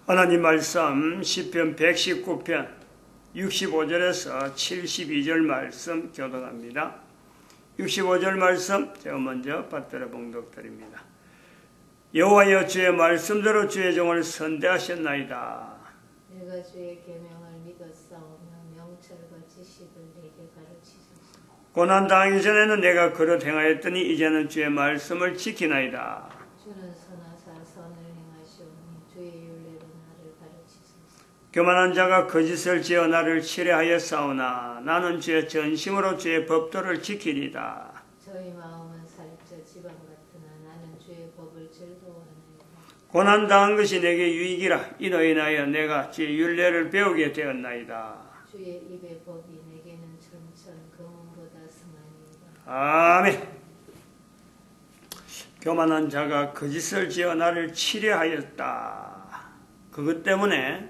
하나님 말씀 시편 119편 65절에서 72절 말씀 교독합니다. 65절 말씀 제가 먼저 받들어 봉독드립니다. 여호와여, 주의 말씀대로 주의 종을 선대하셨나이다. 내가 주의 계명을 믿었사오며 명철과 지식을 내게 가르치소서. 고난당하기 전에는 내가 그릇 행하였더니 이제는 주의 말씀을 지키나이다. 주는 선하사 선을 행하시오니 주의 율례로 나를 가르치소서. 교만한 자가 거짓을 지어 나를 치뢰하였사오나 나는 주의 전심으로 주의 법도를 지키리다. 저희 마음은 살쪄 지방 같으나 나는 주의 법을 즐거워하나이다. 고난당한 것이 내게 유익이라. 이로 인하여 내가 주의 율례를 배우게 되었나이다. 주의 입의 법이 내게는 천천 금은보다 승하니이다. 아멘. 교만한 자가 거짓을 지어 나를 치뢰하였다. 그것 때문에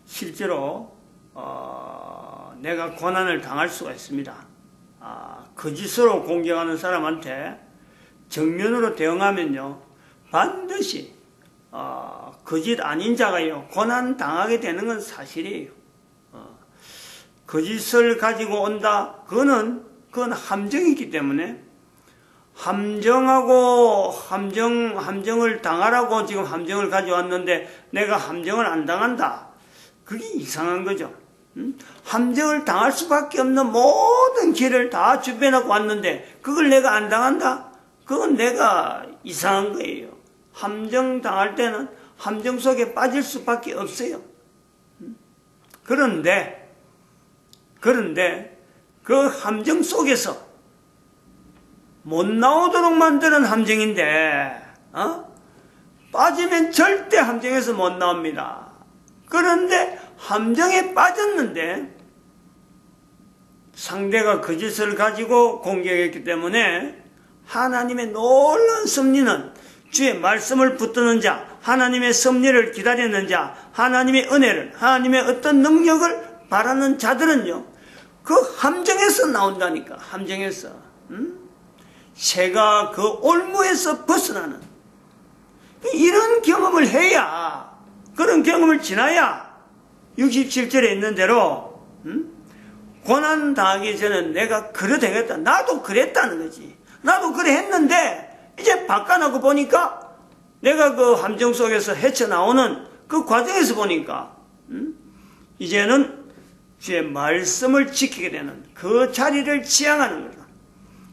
실제로 내가 고난을 당할 수가 있습니다. 거짓으로 공격하는 사람한테 정면으로 대응하면요, 반드시 거짓 아닌 자가요 고난 당하게 되는 건 사실이에요. 거짓을 가지고 온다, 그건 함정이기 때문에 함정을 당하라고 지금 함정을 가져왔는데 내가 함정을 안 당한다. 그게 이상한 거죠. 함정을 당할 수밖에 없는 모든 길을 다 준비해놓고 왔는데 그걸 내가 안 당한다? 그건 내가 이상한 거예요. 함정 당할 때는 함정 속에 빠질 수밖에 없어요. 그런데 그 함정 속에서 못 나오도록 만드는 함정인데 빠지면 절대 함정에서 못 나옵니다. 그런데 함정에 빠졌는데 상대가 거짓을 가지고 공격했기 때문에 하나님의 놀라운 섭리는 주의 말씀을 붙드는 자, 하나님의 섭리를 기다리는 자, 하나님의 은혜를, 하나님의 어떤 능력을 바라는 자들은요, 그 함정에서 나온다니까. 함정에서. 새가 그 올무에서 벗어나는 이런 경험을 해야, 그런 경험을 지나야 67절에 있는 대로 고난 당하기 전에 내가 그래 되겠다. 나도 그랬다는 거지. 나도 그래 했는데 이제 바꿔놓고 보니까 내가 그 함정 속에서 헤쳐나오는 그 과정에서 보니까 이제는 주의 말씀을 지키게 되는 그 자리를 지향하는 거다.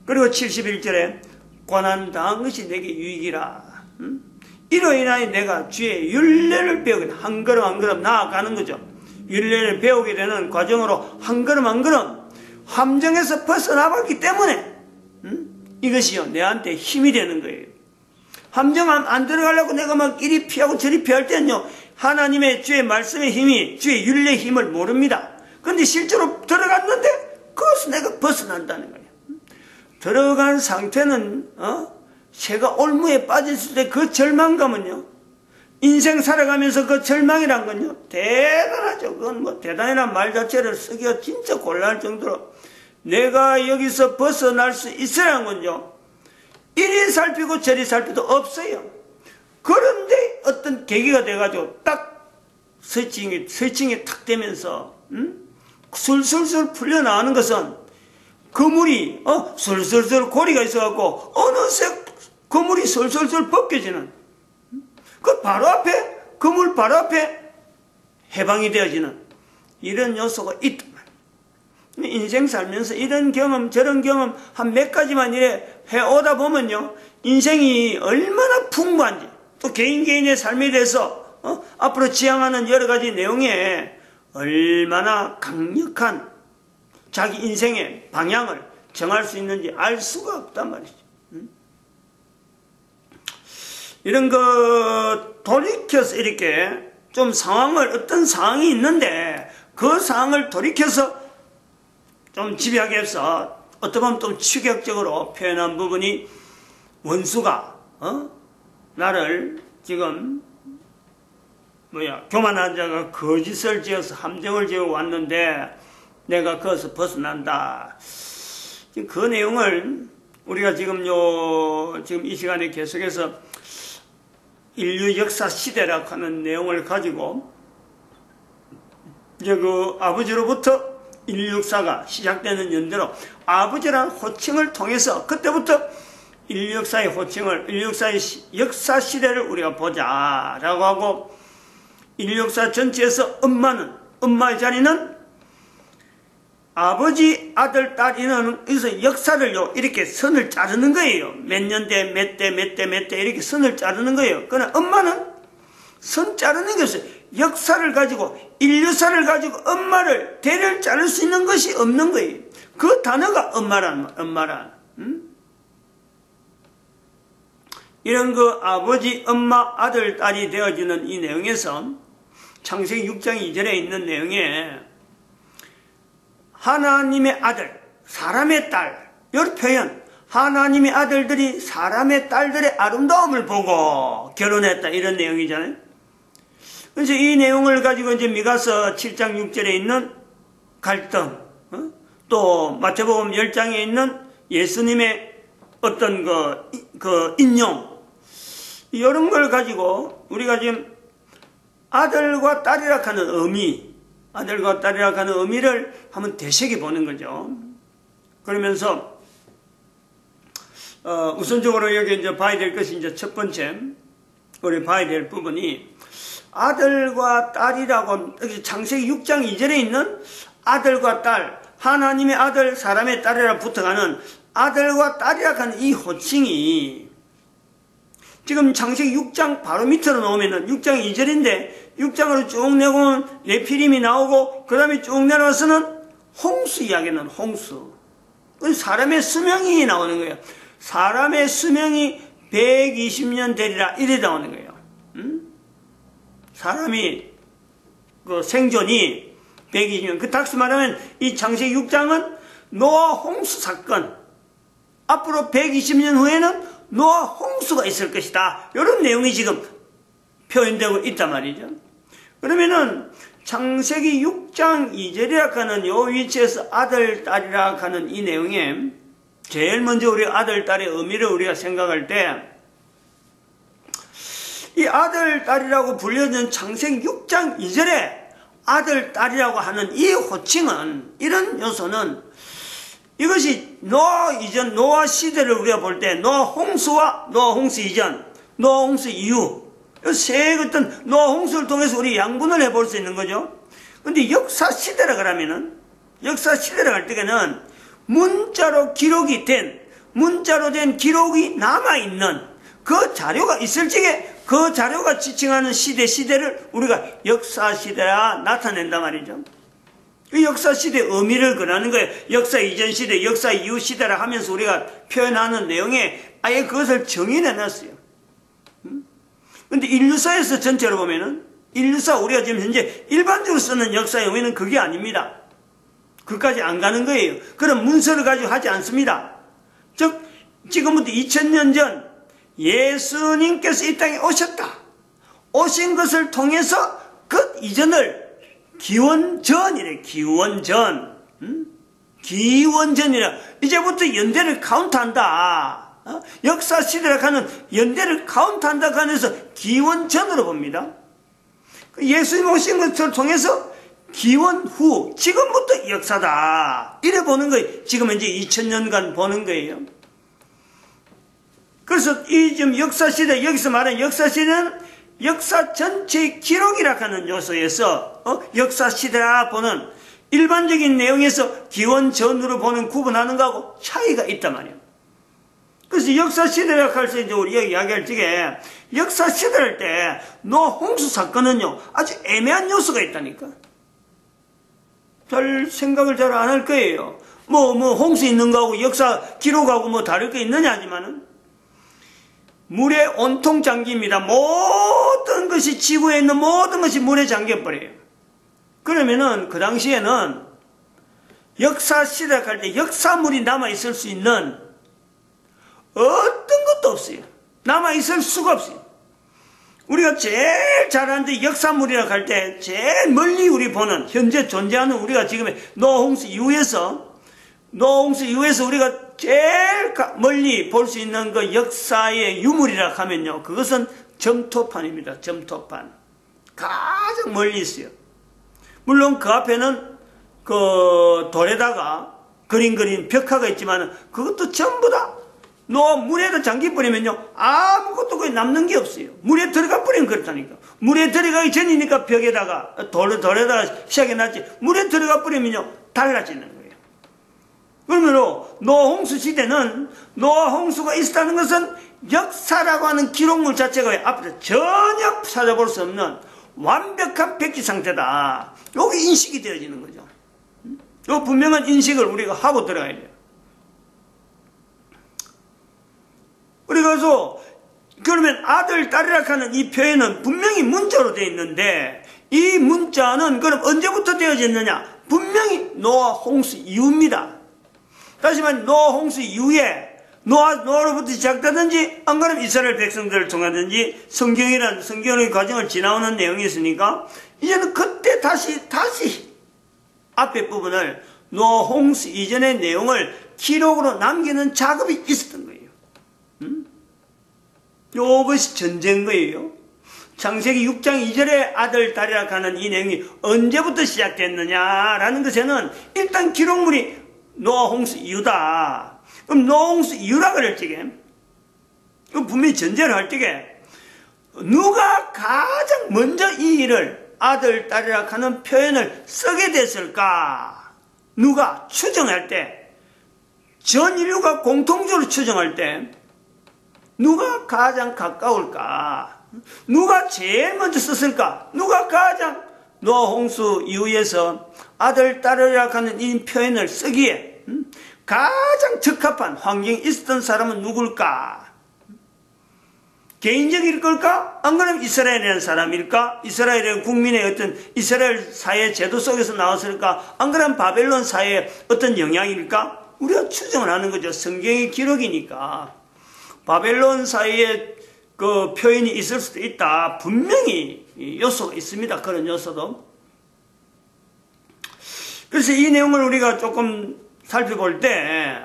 그리고 71절에 고난 당한 것이 내게 유익이라. 이로 인하여 내가 주의 율례를 배우게 돼. 한 걸음 한 걸음 나아가는 거죠. 율례를 배우게 되는 과정으로 한 걸음 한 걸음 함정에서 벗어나봤기 때문에 이것이요 내한테 힘이 되는 거예요. 함정 안 들어가려고 내가 막 이리 피하고 저리 피할 때는요, 하나님의 주의 말씀의 힘이, 주의 율례의 힘을 모릅니다. 그런데 실제로 들어갔는데 그것을 내가 벗어난다는 거예요. 들어간 상태는 새가 올무에 빠졌을 때 그 절망감은요, 인생 살아가면서 그 절망이란 건요 대단하죠. 그건 뭐 대단이란 말 자체를 쓰기가 진짜 곤란할 정도로 내가 여기서 벗어날 수 있으라는 건요, 이리 살피고 저리 살피도 없어요. 그런데 어떤 계기가 돼가지고 딱 설칭이 탁 되면서 술술술 풀려나가는 것은 그물이 술술술 고리가 있어갖고 어느새 그물이 술술술 벗겨지는, 그 바로 앞에, 그물 바로 앞에 해방이 되어지는 이런 요소가 있단 말이에요. 인생 살면서 이런 경험 저런 경험 한 몇 가지만 이래 해오다 보면요, 인생이 얼마나 풍부한지, 또 개인의 삶에 대해서 앞으로 지향하는 여러 가지 내용에 얼마나 강력한 자기 인생의 방향을 정할 수 있는지 알 수가 없단 말이죠. 이런 거 돌이켜서 이렇게 좀 어떤 상황이 있는데 그 상황을 돌이켜서 좀 집요하게 해서 어떻게 보면 좀 추격적으로 표현한 부분이, 원수가 나를 지금 교만한 자가 거짓을 지어서 함정을 지어 왔는데 내가 거기서 벗어난다. 그 내용을 우리가 지금 이 시간에 계속해서 인류 역사 시대라고 하는 내용을 가지고 이제 그 아버지로부터 인류 역사가 시작되는 연대로 아버지라는 호칭을 통해서 그때부터 인류 역사의 호칭을 인류 역사의 역사 시대를 우리가 보자라고 하고 인류 역사 전체에서 엄마의 자리는 아버지, 아들, 딸이는 여기서 역사를요 이렇게 선을 자르는 거예요. 몇 년대, 몇 대, 몇 대, 몇 대 이렇게 선을 자르는 거예요. 그러나 엄마는 선 자르는 게 없어요. 역사를 가지고 인류사를 가지고 엄마를 대를 자를 수 있는 것이 없는 거예요. 그 단어가 엄마란. 이런 그 아버지, 엄마, 아들, 딸이 되어지는 이 내용에서 창세기 6장 2절에 있는 내용에 하나님의 아들, 사람의 딸, 이 표현, 하나님의 아들들이 사람의 딸들의 아름다움을 보고 결혼했다 이런 내용이잖아요. 그래서 이 내용을 가지고 이제 미가서 7장 6절에 있는 갈등, 또 마태복음 10장에 있는 예수님의 어떤 그 인용, 이런 걸 가지고 우리가 지금 아들과 딸이라 하는 아들과 딸이라 하는 의미를 한번 되새겨 보는 거죠. 그러면서 우선적으로 여기 이제 봐야 될 것이 이제 첫 번째 우리 봐야 될 부분이 아들과 딸이라고 창세기 6장 2절에 있는 아들과 딸, 하나님의 아들, 사람의 딸이라 붙어가는 아들과 딸이라 하는 이 호칭이 지금 창세기 6장 바로 밑으로 놓으면은 6장 2절인데 6장으로 쭉 내고는 네피림이 나오고 그 다음에 쭉 내려와서는 홍수 이야기는 홍수. 사람의 수명이 나오는 거예요. 사람의 수명이 120년 되리라 이래 나오는 거예요. 사람이 그 생존이 120년. 그 다시 말하면 이 창세기 6장은 노아 홍수 사건. 앞으로 120년 후에는 노아 홍수가 있을 것이다. 이런 내용이 지금 표현되고 있단 말이죠. 그러면은 창세기 6장 2절이라 하는 요 위치에서 아들, 딸이라 하는 이 내용에 제일 먼저 우리 아들, 딸의 의미를 우리가 생각할 때 이 아들, 딸이라고 불려진 창세기 6장 2절에 아들, 딸이라고 하는 이 호칭은 이런 요소는 이것이 노아 이전, 노아 시대를 우리가 볼 때 노아 홍수와 노아 홍수 이전, 노아 홍수 이후 세 어떤 노아 홍수를 통해서 우리 양분을 해볼 수 있는 거죠. 근데 역사 시대라 그러면은 역사 시대라 할 때는 문자로 된 기록이 남아있는 그 자료가 있을 적에 그 자료가 지칭하는 시대를 우리가 역사 시대라 나타낸단 말이죠. 그 역사 시대의 의미를 권하는 거예요. 역사 이전 시대, 역사 이후 시대라 하면서 우리가 표현하는 내용에 아예 그것을 정의해 놨어요. 근데 인류사에서 전체로 보면은 인류사 우리가 지금 현재 일반적으로 쓰는 역사의 의미는 그게 아닙니다. 그까지 안 가는 거예요. 그런 문서를 가지고 하지 않습니다. 즉 지금부터 2000년 전 예수님께서 이 땅에 오셨다. 오신 것을 통해서 그 이전을 기원전이래. 기원전이라. 이제부터 연대를 카운트한다. 역사 시대라 하는 연대를 카운트한다 하면서 기원전으로 봅니다. 예수님 오신 것을 통해서 기원 후, 지금부터 역사다. 이래 보는 거예요. 지금 이제 2000년간 보는 거예요. 그래서 이 지금 역사 시대, 여기서 말하는 역사 시대는 역사 전체의 기록이라 하는 요소에서 역사 시대라 보는 일반적인 내용에서 기원전으로 보는 구분하는 거하고 차이가 있단 말이에요. 그래서 역사 시대라 할 때 이제 우리가 이야기할 적에 역사 시대 할 때 노아 홍수 사건은요 아주 애매한 요소가 있다니까. 별 생각을 잘 안 할 거예요. 홍수 있는 거하고 역사 기록하고 뭐 다를 게 있느냐 하지만은 물에 온통 잠깁니다. 모든 것이 지구에 있는 모든 것이 물에 잠겨버려요. 그러면은 그 당시에는 역사 시대라 할 때 역사물이 남아있을 수 있는 어떤 것도 없어요. 남아있을 수가 없어요. 우리가 제일 잘 아는 역사물이라고 할 때 제일 멀리 우리 보는 현재 존재하는 우리가 지금의 노아 홍수 이후에서 우리가 제일 멀리 볼 수 있는 그 역사의 유물이라고 하면요 그것은 점토판입니다. 점토판. 가장 멀리 있어요. 물론 그 앞에는 그 돌에다가 그린 벽화가 있지만 그것도 전부 다 물에다 잠기버리면요 아무것도 거의 남는 게 없어요. 물에 들어가 버리면 그렇다니까. 물에 들어가기 전이니까 벽에다가 돌에다가 시작해놨지. 물에 들어가 버리면요 달라지는 거예요. 그러므로 노아 홍수 시대는 노아 홍수가 있었다는 것은 역사라고 하는 기록물 자체가 앞으로 전혀 찾아볼 수 없는 완벽한 백지 상태다. 여기 인식이 되어지는 거죠. 이 분명한 인식을 우리가 하고 들어가야 돼요. 그래서 그러면 아들, 딸이라 하는 이 표현은 분명히 문자로 되어 있는데 이 문자는 그럼 언제부터 되어졌느냐? 분명히 노아 홍수 이후입니다. 다시 말하면 노아 홍수 이후에 노아로부터 시작되든지 안 그러면 이스라엘 백성들을 통하든지 성경의 과정을 지나오는 내용이 있으니까 이제는 그때 다시 앞에 부분을 노아 홍수 이전의 내용을 기록으로 남기는 작업이 있었던 거예요. 이것이 전제인 거예요. 창세기 6장 2절에 아들, 딸이라 하는 이 내용이 언제부터 시작됐느냐라는 것에는 일단 기록물이 노아 홍수 이후다. 그럼 노아 홍수 이후라 그럴 적에 분명히 전제를 할 적에 누가 가장 먼저 이 일을 아들, 딸이라 하는 표현을 쓰게 됐을까? 누가 추정할 때, 전 인류가 공통적으로 추정할 때 누가 가장 가까울까? 누가 제일 먼저 썼을까? 누가 가장 노아 홍수 이후에서 아들, 딸이라 하는 이 표현을 쓰기에 가장 적합한 환경이 있었던 사람은 누굴까? 개인적일 걸까? 안 그러면 이스라엘이라는 사람일까? 이스라엘은 국민의 어떤 이스라엘 사회 제도 속에서 나왔을까? 안 그러면 바벨론 사회의 어떤 영향일까? 우리가 추정을 하는 거죠. 성경의 기록이니까. 바벨론 사회에 그 표현이 있을 수도 있다. 분명히 요소가 있습니다. 그런 요소도. 그래서 이 내용을 우리가 조금 살펴볼 때,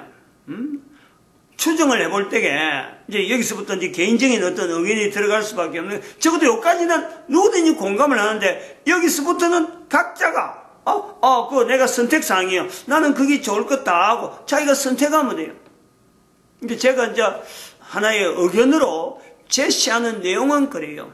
추정을 해볼 때에, 이제 여기서부터 이제 개인적인 어떤 의견이 들어갈 수밖에 없는, 적어도 여기까지는 누구든지 공감을 하는데, 여기서부터는 각자가, 그거 내가 선택사항이에요. 나는 그게 좋을 것 같다 하고, 자기가 선택하면 돼요. 근데 제가 이제 하나의 의견으로 제시하는 내용은 그래요.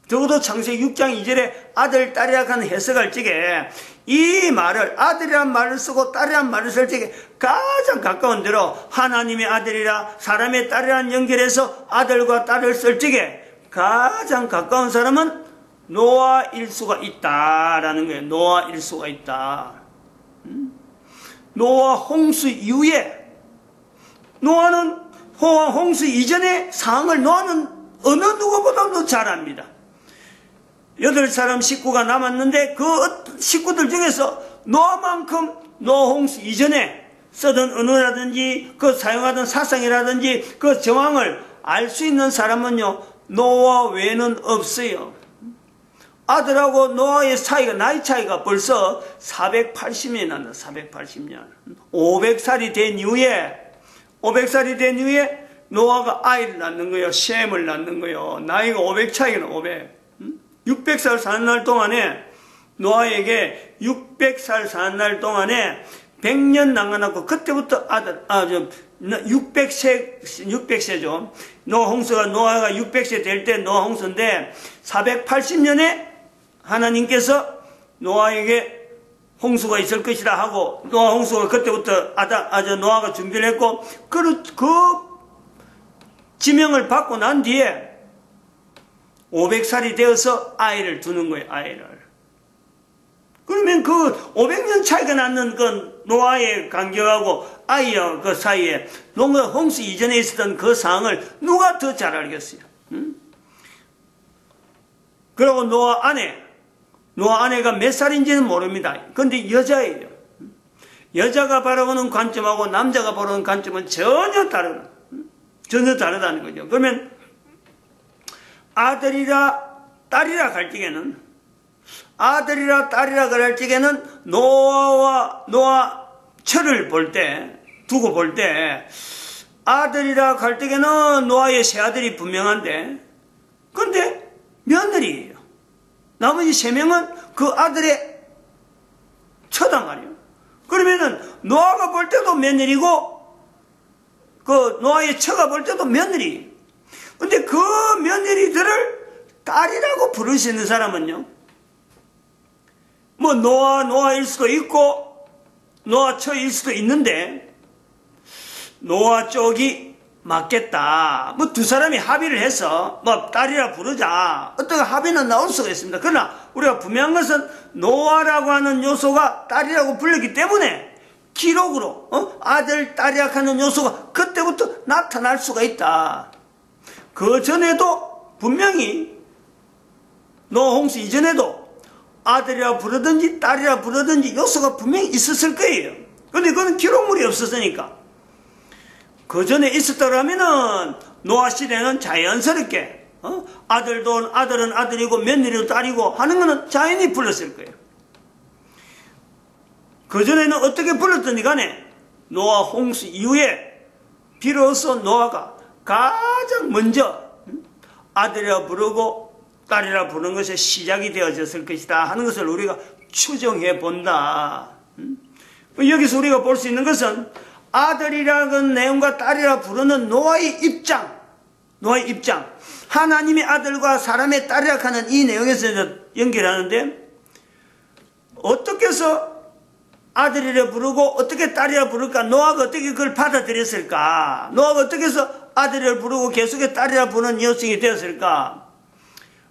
적어도 창세기 6장 2절에 아들, 딸이라 하는 해석할 적에 이 말을 아들이란 말을 쓰고 딸이란 말을 쓸 적에 가장 가까운 대로 하나님의 아들이라 사람의 딸이란 연결해서 아들과 딸을 쓸 적에 가장 가까운 사람은 노아일 수가 있다라는 거예요. 노아일 수가 있다. 노아 홍수 이후에 노아는 홍수 이전의 상황을 노아는 어느 누구보다도 잘 압니다. 8사람 식구가 남았는데 그 식구들 중에서 노아만큼 노아 홍수 이전에 쓰던 언어라든지 그 사용하던 사상이라든지 그 정황을 알 수 있는 사람은요 노아 외에는 없어요. 아들하고 노아의 사이가 나이 차이가 벌써 480년이 난다. 480년. 500살이 된 이후에 노아가 아이를 낳는 거예요. 셈을 낳는 거예요. 나이가 500 차이가 나. 500. 600살 사는 날 동안에 노아에게 600살 사는 날 동안에 100년 남겨놨고 그때부터 600세죠. 노아가 600세 될 때 노아 홍수인데 480년에 하나님께서 노아에게 홍수가 있을 것이라 하고 노아 홍수가 그때부터 노아가 준비를 했고 그 지명을 받고 난 뒤에 500살이 되어서 아이를 두는 거예요. 아이를. 그러면 그 500년 차이가 나는 그 노아의 간격하고 아이와 그 사이에 홍수 이전에 있었던 그 상황을 누가 더 잘 알겠어요? 그리고 노아 아내가 몇 살인지는 모릅니다. 그런데 여자예요. 여자가 바라보는 관점하고 남자가 바라보는 관점은 전혀 다르다는 거죠. 그러면 아들이라 딸이라 갈 적에는 아들이라 딸이라 그럴 적에는 노아 철을 두고 볼 때 아들이라 갈 적에는 노아의 세 아들이 분명한데 그런데 며느리예요. 나머지 3명은 그 아들의 처단 말이에요. 그러면은 노아가 볼 때도 며느리고 그 노아의 처가 볼 때도 며느리. 근데 그 며느리들을 딸이라고 부를 수 있는 사람은요, 뭐 노아일 수도 있고 노아 처일 수도 있는데 노아 쪽이 맞겠다. 뭐 두 사람이 합의를 해서 뭐 딸이라 부르자. 어떤 합의는 나올 수가 있습니다. 그러나 우리가 분명한 것은 노아라고 하는 요소가 딸이라고 불렸기 때문에 기록으로 아들, 딸이라고 하는 요소가 그때부터 나타날 수가 있다. 그 전에도 분명히 노아 홍수 이전에도 아들이라 부르든지 딸이라 부르든지 요소가 분명히 있었을 거예요. 그런데 그건 기록물이 없었으니까. 그 전에 있었더라면은 노아 시대는 자연스럽게 아들은 아들이고 며느리도 딸이고 하는 거는 자연히 불렀을 거예요. 그 전에는 어떻게 불렀더니 간에 노아 홍수 이후에 비로소 노아가 가장 먼저 아들이라 부르고 딸이라 부르는 것이 시작이 되어졌을 것이다 하는 것을 우리가 추정해 본다. 여기서 우리가 볼 수 있는 것은 아들이라는 내용과 딸이라 부르는 노아의 입장, 하나님의 아들과 사람의 딸이라 하는 이 내용에서 연결하는데, 어떻게 해서 아들이라 부르고 어떻게 딸이라 부를까? 노아가 어떻게 그걸 받아들였을까? 노아가 어떻게 해서 아들이라 부르고 계속해 딸이라 부르는 여성이 되었을까?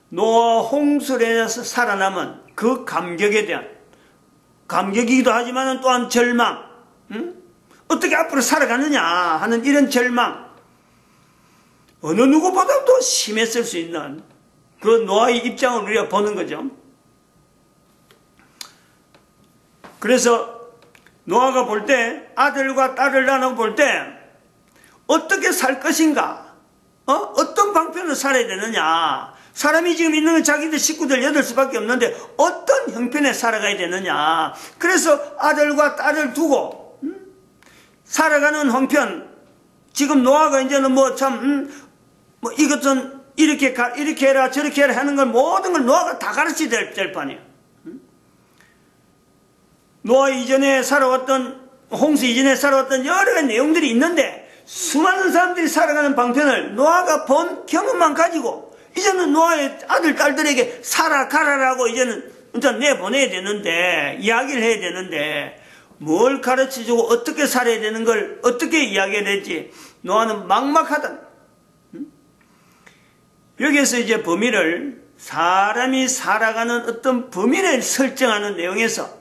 노아 홍수로 인해서 살아남은 그 감격에 대한, 감격이기도 하지만 또한 절망, 어떻게 앞으로 살아가느냐 하는 이런 절망, 어느 누구보다도 심했을 수 있는 그 노아의 입장을 우리가 보는 거죠. 그래서 노아가 볼 때, 아들과 딸을 나누고 볼 때 어떻게 살 것인가, 어떤 방편으로 살아야 되느냐, 사람이 지금 있는 건 자기들 식구들 8수밖에 없는데 어떤 형편에 살아가야 되느냐. 그래서 아들과 딸을 두고 살아가는 형편, 지금 노아가 이제는 뭐 이것은 이렇게 해라 저렇게 해라 하는 걸 모든 걸 노아가 다 가르쳐야 될 판이에요. 노아 이전에 살아왔던, 홍수 이전에 살아왔던 여러 가지 내용들이 있는데 수많은 사람들이 살아가는 방편을 노아가 본 경험만 가지고 이제는 노아의 아들, 딸들에게 살아가라라고 이제는 내보내야 되는데, 이야기를 해야 되는데, 뭘 가르쳐주고 어떻게 살아야 되는 걸 어떻게 이야기해야 될지 노아는 막막하다. 여기에서 이제 범위를, 사람이 살아가는 어떤 범위를 설정하는 내용에서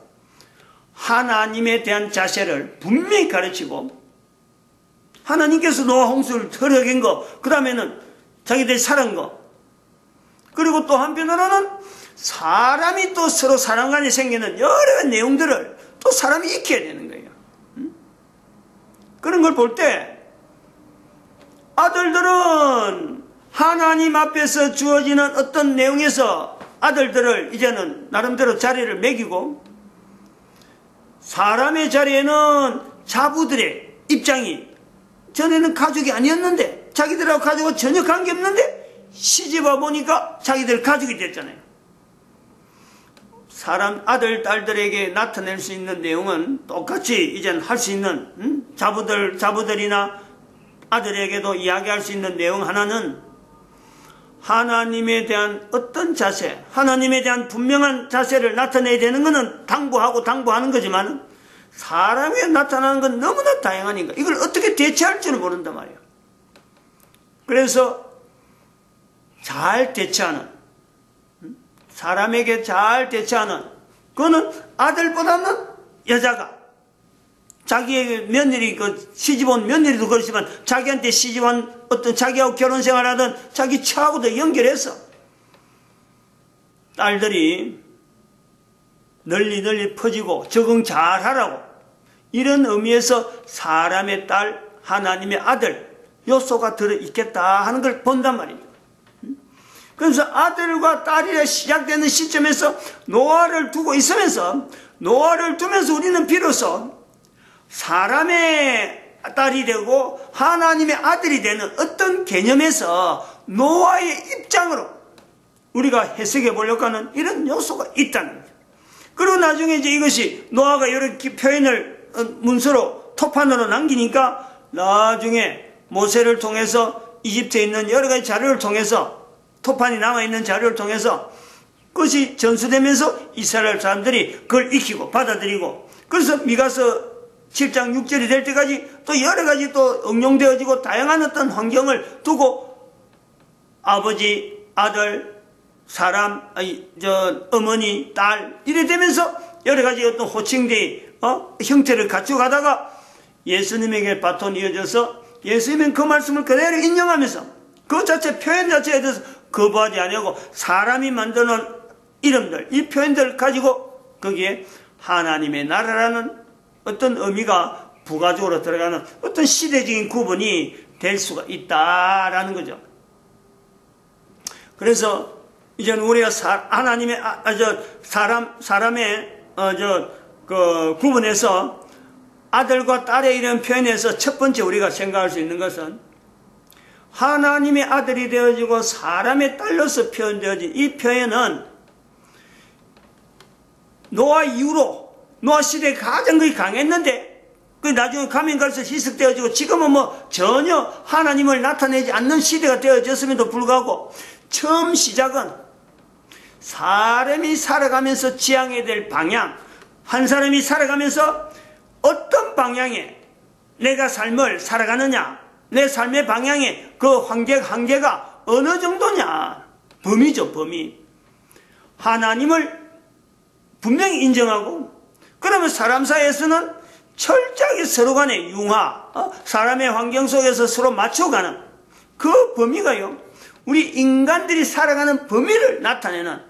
하나님에 대한 자세를 분명히 가르치고, 하나님께서 노아 홍수를 허락한 거, 그 다음에는 자기들이 살은 거, 그리고 또 한편으로는 사람이 또 서로 사람 간에 생기는 여러 내용들을 또 사람이 익혀야 되는 거예요. 그런 걸 볼 때 아들들은 하나님 앞에서 주어지는 어떤 내용에서 아들들을 이제는 나름대로 자리를 매기고, 사람의 자리에는 자부들의 입장이, 전에는 가족이 아니었는데 자기들하고 가족과 전혀 관계없는데 시집와 보니까 자기들 가족이 됐잖아요. 사람 아들, 딸들에게 나타낼 수 있는 내용은 똑같이 이젠 할 수 있는, 자부들이나 아들에게도 이야기할 수 있는 내용 하나는 하나님에 대한 어떤 자세, 하나님에 대한 분명한 자세를 나타내야 되는 것은 당부하는 거지만, 사람에 나타나는 건 너무나 다양하니까 이걸 어떻게 대처할 줄을 모른단 말이에요. 그래서 잘 대처하는, 사람에게 잘 대처하는, 그거는 아들보다는 여자가, 자기의 며느리, 시집온 며느리도 그렇지만 자기한테 시집온 어떤 자기하고 결혼 생활하던 자기 처하고도 연결해서 딸들이 널리 퍼지고 적응 잘 하라고, 이런 의미에서 사람의 딸, 하나님의 아들 요소가 들어있겠다 하는 걸 본단 말이에요. 그래서 아들과 딸이 시작되는 시점에서 노아를 두고 있으면서, 노아를 두면서 우리는 비로소 사람의 딸이 되고 하나님의 아들이 되는 어떤 개념에서 노아의 입장으로 우리가 해석해 보려고 하는 이런 요소가 있다는 거죠. 그리고 나중에 이제 이것이 노아가 이렇게 표현을 문서로 토판으로 남기니까 나중에 모세를 통해서 이집트에 있는 여러 가지 자료를 통해서 토판이 남아있는 자료를 통해서 그것이 전수되면서 이스라엘 사람들이 그걸 익히고 받아들이고 그래서 미가서 7장 6절이 될 때까지 또 여러 가지 또 응용되어지고 다양한 어떤 환경을 두고 아버지, 아들, 사람, 어머니, 딸 이래 되면서 여러 가지 어떤 호칭대의 형태를 갖춰가다가 예수님에게 바톤이 이어져서 예수님은 그 말씀을 그대로 인정하면서 그 자체 표현 자체에 대해서 거부하지 아니하고 사람이 만드는 이름들 이 표현들을 가지고 거기에 하나님의 나라라는 어떤 의미가 부가적으로 들어가는 어떤 시대적인 구분이 될 수가 있다라는 거죠. 그래서 이제는 우리가 하나님의 사람의 구분해서 아들과 딸의 이런 표현에서 첫 번째 우리가 생각할 수 있는 것은 하나님의 아들이 되어지고 사람의 딸로서 표현되어진 이 표현은 노아 이후로 노아 시대에 가장 거의 강했는데 그 나중에 가면 갈수록 희석되어지고 지금은 뭐 전혀 하나님을 나타내지 않는 시대가 되어졌음에도 불구하고 처음 시작은 사람이 살아가면서 지향해야 될 방향 한 사람이 살아가면서 어떤 방향에 내가 삶을 살아가느냐 내 삶의 방향에 그 한계가 어느 정도냐 범위죠 범위 하나님을 분명히 인정하고 그러면 사람 사이에서는 철저하게 서로 간의 융화 사람의 환경 속에서 서로 맞춰가는 그 범위가요 우리 인간들이 살아가는 범위를 나타내는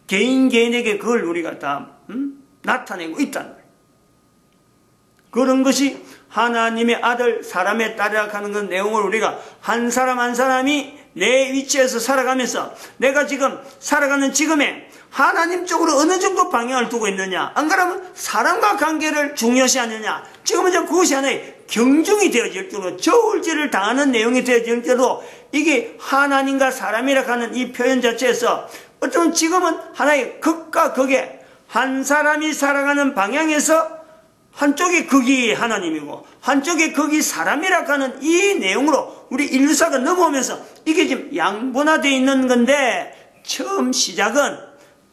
개인에게 그걸 우리가 다 나타내고 있다는 거예요. 그런 것이 하나님의 아들 사람의 딸이라 하는 그 내용을 우리가 한 사람 한 사람이 내 위치에서 살아가면서 내가 지금 살아가는 지금에 하나님 쪽으로 어느 정도 방향을 두고 있느냐 안 그러면 사람과 관계를 중요시하느냐 지금은 이제 그것이 하나의 경중이 되어질 때로 저울질을 당하는 내용이 되어질 때로 이게 하나님과 사람이라 하는 이 표현 자체에서 어쩌면 지금은 하나의 극과 극에 한 사람이 살아가는 방향에서 한쪽의 극이 하나님이고 한쪽의 극이 사람이라 하는 이 내용으로 우리 인류사가 넘어오면서 이게 지금 양분화되어 있는 건데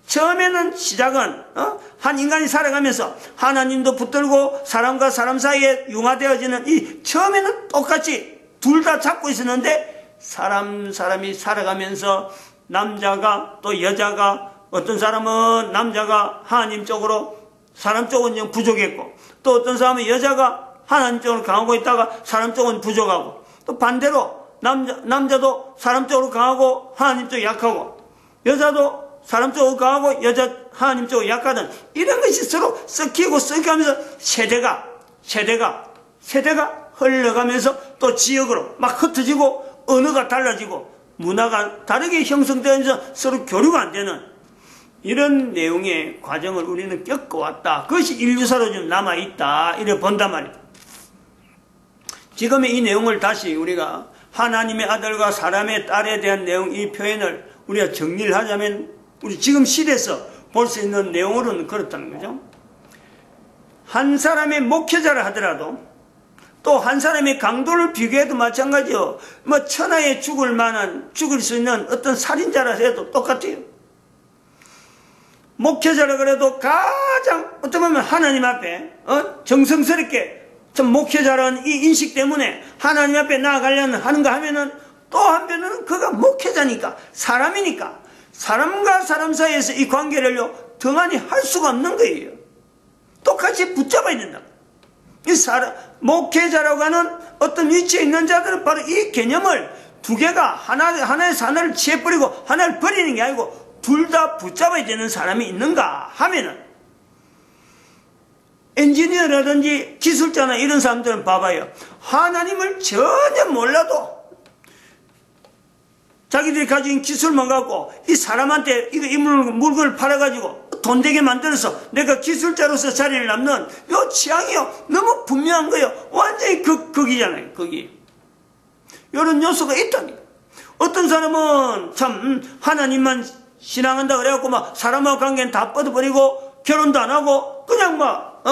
처음에는 시작은 한 인간이 살아가면서 하나님도 붙들고 사람과 사람 사이에 융화되어지는 이 처음에는 똑같이 둘 다 잡고 있었는데 사람이 살아가면서 남자가 또 여자가 어떤 사람은 남자가 하나님 쪽으로 사람 쪽은 좀 부족했고 또 어떤 사람은 여자가 하나님 쪽으로 강하고 있다가 사람 쪽은 부족하고 또 반대로 남자도 사람 쪽으로 강하고 하나님 쪽이 약하고 여자도 사람 쪽으로 강하고 하나님 쪽으로 약하던 이런 것이 서로 섞이고 섞이면서 세대가 흘러가면서 또 지역으로 막 흩어지고 언어가 달라지고 문화가 다르게 형성되면서 서로 교류가 안 되는 이런 내용의 과정을 우리는 겪어왔다. 그것이 인류사로 좀 남아있다. 이래 본단 말이다. 지금의 이 내용을 다시 우리가 하나님의 아들과 사람의 딸에 대한 내용, 이 표현을 우리가 정리를 하자면 우리 지금 시대에서 볼 수 있는 내용으로는 그렇다는 거죠. 한 사람의 목회자를 하더라도 또 한 사람의 강도를 비교해도 마찬가지요. 뭐 천하에 죽을 수 있는 어떤 살인자라 해도 똑같아요. 목회자라 그래도 가장 어떻게 보면 하나님 앞에 정성스럽게 좀 목회자라는 이 인식 때문에 하나님 앞에 나아가려는 하는가 하면은 또 한편으로는 그가 목회자니까 사람이니까 사람과 사람 사이에서 이 관계를요 등한히 할 수가 없는 거예요. 똑같이 붙잡아야 된다. 이 목회자라고 하는 어떤 위치에 있는 자들은 바로 이 개념을 두 개가 하나의 하나를 취해버리고 하나를 버리는 게 아니고 둘 다 붙잡아야 되는 사람이 있는가 하면은 엔지니어라든지 기술자나 이런 사람들은 봐봐요. 하나님을 전혀 몰라도 자기들이 가진 기술만 갖고 이 사람한테 이 물건을 팔아가지고 돈 되게 만들어서 내가 기술자로서 자리를 남는 요 취향이요 너무 분명한 거예요. 완전히 극이잖아요. 극이. 이런 요소가 있답니다. 어떤 사람은 참 하나님만 신앙한다 그래갖고 막 사람하고 관계는 다 뻗어버리고 결혼도 안 하고 그냥 막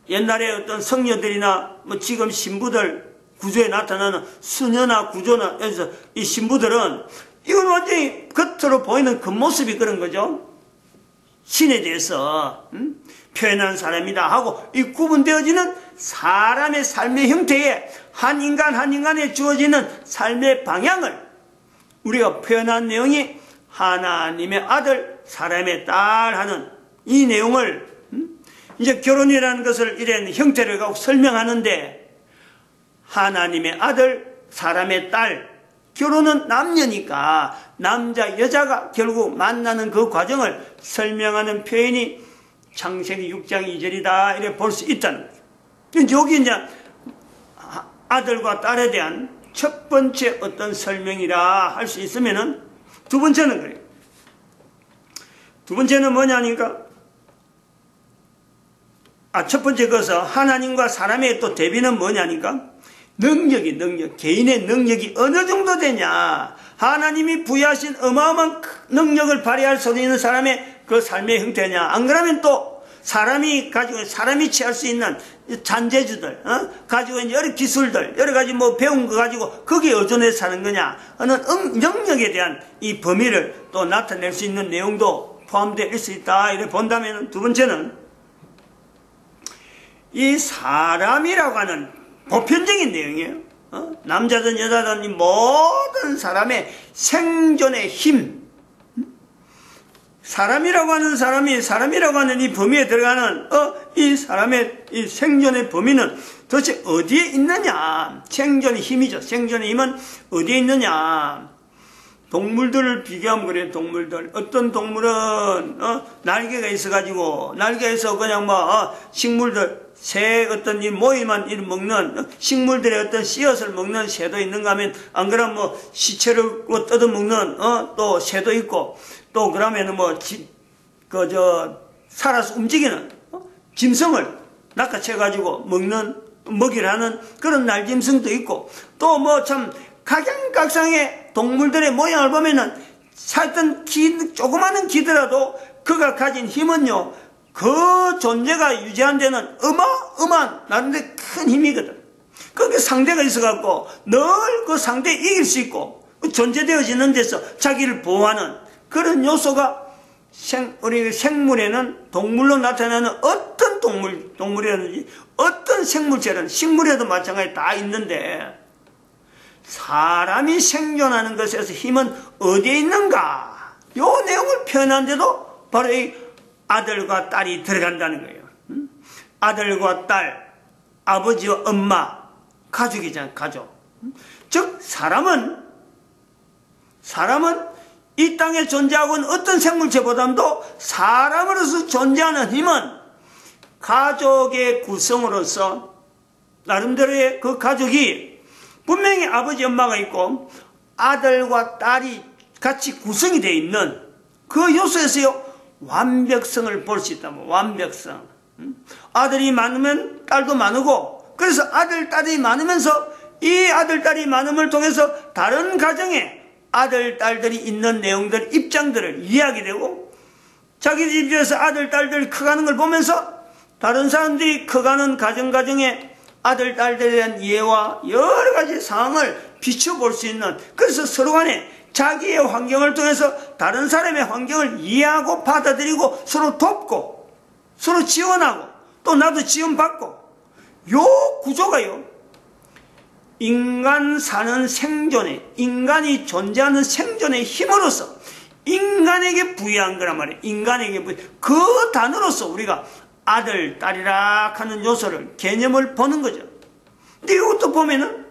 옛날에 어떤 성녀들이나 뭐 지금 신부들 구조에 나타나는 수녀나 구조나 여기서 이 신부들은 이건 완전히 겉으로 보이는 겉모습이 그런 거죠. 신에 대해서 표현하는 사람이다 하고 이 구분되어지는 사람의 삶의 형태에 한 인간에 주어지는 삶의 방향을 우리가 표현한 내용이 하나님의 아들, 사람의 딸 하는 이 내용을 이제 결혼이라는 것을 이런 형태를 갖고 설명하는데 하나님의 아들, 사람의 딸, 결혼은 남녀니까 남자, 여자가 결국 만나는 그 과정을 설명하는 표현이 창세기 6장 2절이다 이렇게 볼 수 있다는 거죠. 여기 이제 아들과 딸에 대한 첫 번째 어떤 설명이라 할 수 있으면은 두 번째는 그래요. 두 번째는 뭐냐니까 첫 번째 것은 하나님과 사람의 또 대비는 뭐냐니까 능력, 개인의 능력이 어느 정도 되냐. 하나님이 부여하신 어마어마한 능력을 발휘할 수 있는 사람의 그 삶의 형태냐. 안 그러면 또 사람이 취할 수 있는 잔재주들, 가지고 있는 여러 기술들, 여러 가지 뭐 배운 거 가지고 거기에 의존해서 사는 거냐 하는 능력에 대한 이 범위를 또 나타낼 수 있는 내용도 포함되어 있을 수 있다. 이렇게 본다면 두 번째는 이 사람이라고 하는 보편적인 내용이에요. 남자든 여자든 이 모든 사람의 생존의 힘, 사람이라고 하는 이 범위에 들어가는 이 사람의 이 생존의 범위는 도대체 어디에 있느냐? 생존의 힘이죠. 생존의 힘은 어디에 있느냐? 동물들을 비교하면 그래요. 동물들 어떤 동물은 날개가 있어가지고 날개에서 그냥 뭐 식물들 새 어떤 이 모이만 일 먹는 식물들의 어떤 씨앗을 먹는 새도 있는가 하면 안 그러면 뭐 시체를 뜯어 먹는 또 새도 있고 또 그러면은 뭐 살아서 움직이는 짐승을 낚아채 가지고 먹이를 하는 그런 날짐승도 있고 또 뭐 참 각양각상의 동물들의 모양을 보면은 살던 조그마한 기더라도 그가 가진 힘은요 그 존재가 유지한 데는 어마어마한 나름대로 큰 힘이거든. 거기 상대가 있어갖고 늘 그 상대에 이길 수 있고 존재되어지는 데서 자기를 보호하는 그런 요소가 우리 생물에는 동물로 나타나는 어떤 동물이라든지 어떤 생물체는 식물에도 마찬가지 다 있는데 사람이 생존하는 것에서 힘은 어디에 있는가? 요 내용을 표현한데도 바로 이 아들과 딸이 들어간다는 거예요. 아들과 딸, 아버지와 엄마, 가족이잖아요. 가족. 즉 사람은 이 땅에 존재하고 있는 어떤 생물체보다도 사람으로서 존재하는 힘은 가족의 구성으로서 나름대로의 그 가족이 분명히 아버지 엄마가 있고 아들과 딸이 같이 구성이 되어 있는 그 요소에서요 완벽성을 볼 수 있다. 완벽성. 아들이 많으면 딸도 많고 그래서 아들, 딸이 많으면서 이 아들, 딸이 많음을 통해서 다른 가정에 아들, 딸들이 있는 내용들, 입장들을 이해하게 되고 자기 집에서 아들, 딸들이 커가는 걸 보면서 다른 사람들이 커가는 가정에 아들, 딸들에 대한 이해와 여러 가지 상황을 비춰볼 수 있는 그래서 서로 간에 자기의 환경을 통해서 다른 사람의 환경을 이해하고 받아들이고 서로 돕고 서로 지원하고 또 나도 지원받고 요 구조가요 인간 사는 생존에 인간이 존재하는 생존의 힘으로서 인간에게 부여한 거란 말이에요. 인간에게 그 단어로서 우리가 아들, 딸이라 하는 요소를 개념을 보는 거죠. 근데 이것도 보면은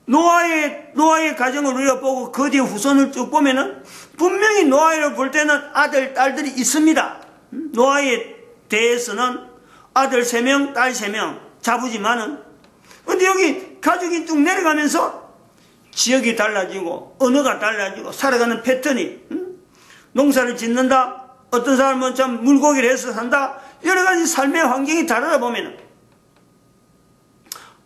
노아의 가정을 우리가 보고 그 뒤에 후손을 쭉 보면은 분명히 노아를 볼 때는 아들, 딸들이 있습니다. 노아에 대해서는 아들 3명, 딸 3명 자부지만은 근데 여기 가족이 쭉 내려가면서 지역이 달라지고 언어가 달라지고 살아가는 패턴이 농사를 짓는다. 어떤 사람은 참 물고기를 해서 산다. 여러 가지 삶의 환경이 다르다 보면은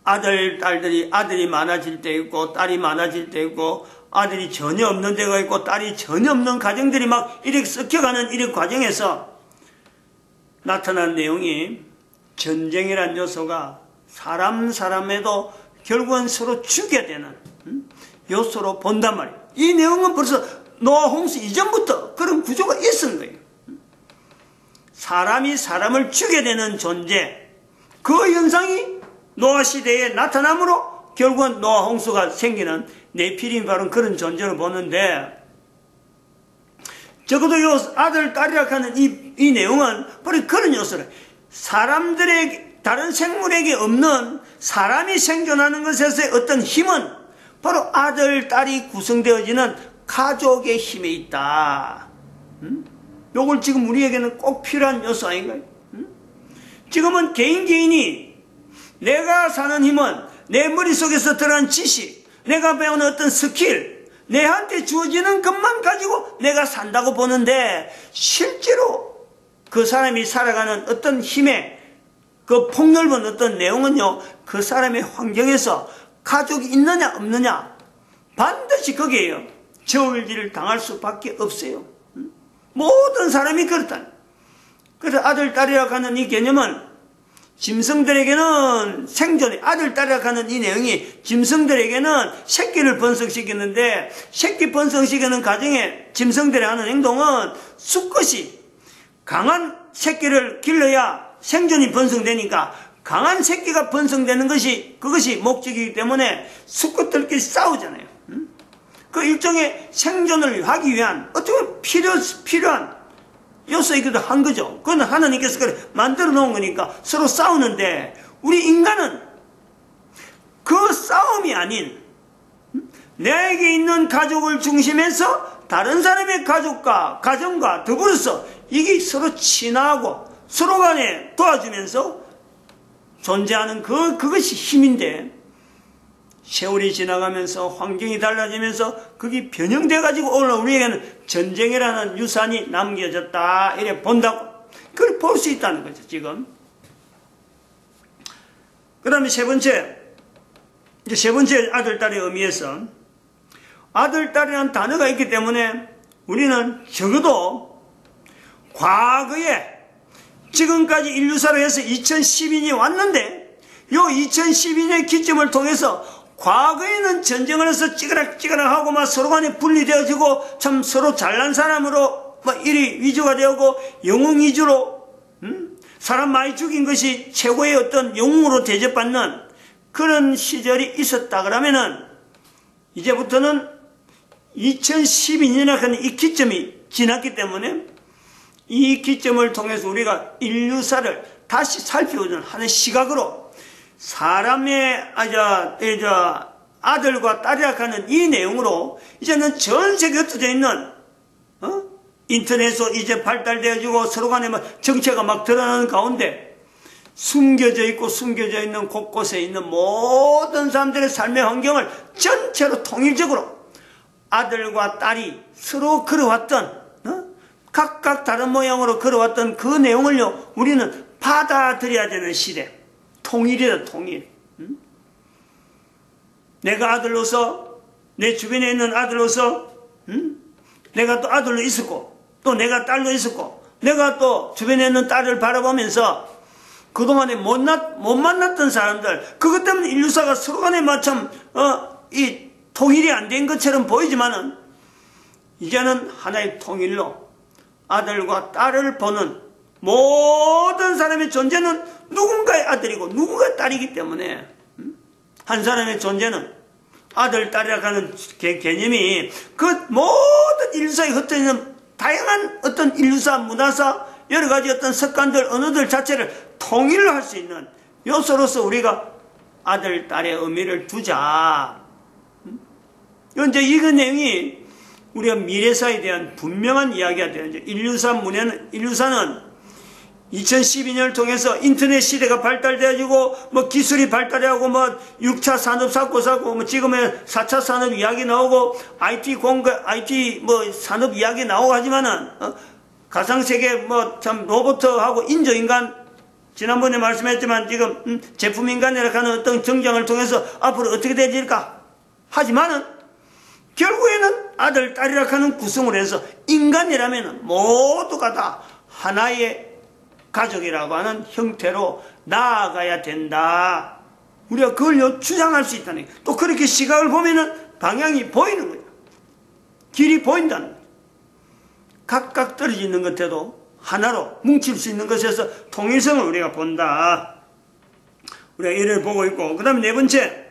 아들, 딸들이 아들이 많아질 때 있고 딸이 많아질 때 있고 아들이 전혀 없는 데가 있고 딸이 전혀 없는 가정들이 막 이렇게 섞여가는 이런 과정에서 나타난 내용이 전쟁이란 요소가 사람에도 결국은 서로 죽여야 되는 요소로 본단 말이에요. 이 내용은 벌써 노아 홍수 이전부터 그런 구조가 있었던 거예요. 사람이 사람을 죽여야 되는 존재, 그 현상이 노아 시대에 나타남으로 결국은 노아 홍수가 생기는 네피림이 바로 그런 존재를 보는데, 적어도 요 아들, 딸이라 하는 이 내용은 바로 그런 요소를, 사람들에게, 다른 생물에게 없는 사람이 생존하는 것에서의 어떤 힘은 바로 아들, 딸이 구성되어지는 가족의 힘에 있다. 요걸 지금 우리에게는 꼭 필요한 요소 아닌가요? 지금은 개인이 내가 사는 힘은 내 머릿속에서 들어간 지식, 내가 배우는 어떤 스킬, 내한테 주어지는 것만 가지고 내가 산다고 보는데, 실제로 그 사람이 살아가는 어떤 힘의 그 폭넓은 어떤 내용은요, 그 사람의 환경에서 가족이 있느냐 없느냐 반드시 거기에요. 저울질을 당할 수밖에 없어요. 모든 사람이 그렇다. 그래서 아들, 딸이라고 하는 이 개념은 짐승들에게는 생존의, 아들, 딸이라고 하는 이 내용이 짐승들에게는 새끼를 번성시키는데, 새끼 번성시키는 과정에 짐승들이 하는 행동은 수컷이 강한 새끼를 길러야 생존이 번성되니까 강한 새끼가 번성되는 것이, 그것이 목적이기 때문에 수컷들끼리 싸우잖아요. 그 일종의 생존을 하기 위한 어떻게 필요한 요소이기도 한 거죠. 그건 하나님께서 그래 만들어 놓은 거니까 서로 싸우는데, 우리 인간은 그 싸움이 아닌 내게 있는 가족을 중심해서 다른 사람의 가족과 가정과 더불어서 이게 서로 친하고 서로 간에 도와주면서 존재하는 그것이 힘인데, 세월이 지나가면서 환경이 달라지면서 그게 변형돼 가지고 오늘 우리에게는 전쟁이라는 유산이 남겨졌다 이래 본다고, 그걸 볼 수 있다는 거죠 지금. 그 다음에 세 번째 아들, 딸의 의미에서, 아들, 딸이라는 단어가 있기 때문에 우리는 적어도 과거에 지금까지 인류사로 해서 2012년이 왔는데, 요 2012년 기점을 통해서 과거에는 전쟁을 해서 찌그락찌그락하고 막 서로 간에 분리되어지고 참 서로 잘난 사람으로 막 이리 위주가 되고 영웅 위주로 사람 많이 죽인 것이 최고의 어떤 영웅으로 대접받는 그런 시절이 있었다 그러면은, 이제부터는 2012년이라는 이 기점이 지났기 때문에 이 기점을 통해서 우리가 인류사를 다시 살펴보는 하는 시각으로 사람의 아들과 딸이라 하는 이 내용으로 이제는 전 세계에 흩어져 있는 인터넷으로 이제 발달되어지고 서로 간에 막 정체가 막 드러나는 가운데 숨겨져 있는 곳곳에 있는 모든 사람들의 삶의 환경을 전체로 통일적으로 아들과 딸이 서로 걸어왔던, 각각 다른 모양으로 걸어왔던 그 내용을요, 우리는 받아들여야 되는 시대. 통일이다, 통일. 내가 아들로서, 내 주변에 있는 아들로서, 내가 또 아들로 있었고, 또 내가 딸로 있었고, 내가 또 주변에 있는 딸을 바라보면서 그동안에 못 만났던 사람들, 그것 때문에 인류사가 서로 간에 마참, 이 통일이 안 된 것처럼 보이지만은, 이제는 하나의 통일로 아들과 딸을 보는 모든 사람의 존재는 누군가의 아들이고 누군가의 딸이기 때문에, 한 사람의 존재는 아들, 딸이라고 하는 개념이 그 모든 인류사에 흩어있는 다양한 어떤 인류사, 문화사, 여러 가지 어떤 습관들, 언어들 자체를 통일로 할 수 있는 요소로서 우리가 아들, 딸의 의미를 두자. 이제 이 내용이 우리가 미래사에 대한 분명한 이야기가 되는 거죠. 인류사는 2012년을 통해서 인터넷 시대가 발달되어지고, 뭐 기술이 발달하고, 뭐 6차 산업 사고, 뭐 지금의 4차 산업 이야기 나오고, IT 뭐 산업 이야기 나오고 하지만은, 가상세계 뭐 참 로봇하고 인조인간, 지난번에 말씀했지만 지금 제품인간이라고 하는 어떤 정장을 통해서 앞으로 어떻게 되질까? 하지만은, 결국에는 아들, 딸이라 하는 구성을 해서 인간이라면 모두가 다 하나의 가족이라고 하는 형태로 나아가야 된다. 우리가 그걸 주장할 수 있다는 거예요. 또 그렇게 시각을 보면은 방향이 보이는 거예요. 길이 보인다는 거예요. 각각 떨어져 있는 것에도 하나로 뭉칠 수 있는 것에서 통일성을 우리가 본다. 우리가 이를 보고 있고, 그 다음에 네 번째,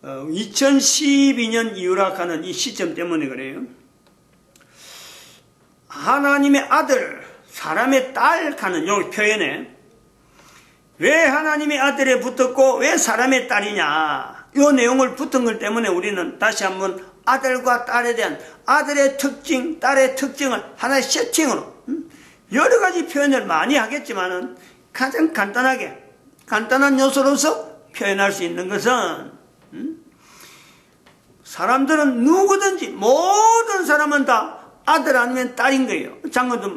2012년 이후라 하는 이 시점 때문에 그래요. 하나님의 아들, 사람의 딸 하는 요 표현에 왜 하나님의 아들에 붙었고 왜 사람의 딸이냐, 이 내용을 붙은 것 때문에 우리는 다시 한번 아들과 딸에 대한 아들의 특징, 딸의 특징을 하나의 세팅으로 여러 가지 표현을 많이 하겠지만은 가장 간단한 요소로서 표현할 수 있는 것은 사람들은 누구든지 모든 사람은 다 아들 아니면 딸인 거예요.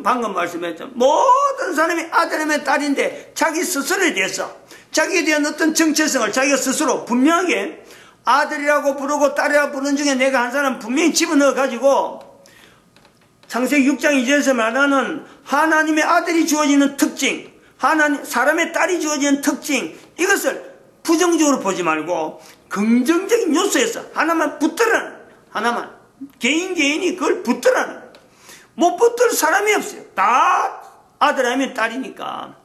방금 말씀했죠. 모든 사람이 아들 아니면 딸인데 자기 스스로에 대해서 자기에 대한 어떤 정체성을 자기가 스스로 분명하게 아들이라고 부르고 딸이라고 부르는 중에 내가 한 사람 분명히 집어넣어 가지고 창세기 6장 2절에서 말하는 하나님의 아들이 주어지는 특징, 사람의 딸이 주어지는 특징, 이것을 부정적으로 보지 말고 긍정적인 요소에서 하나만 붙들라는, 하나만 개인이 그걸 붙들라는, 못 붙들 사람이 없어요. 다 아들 아니면 딸이니까.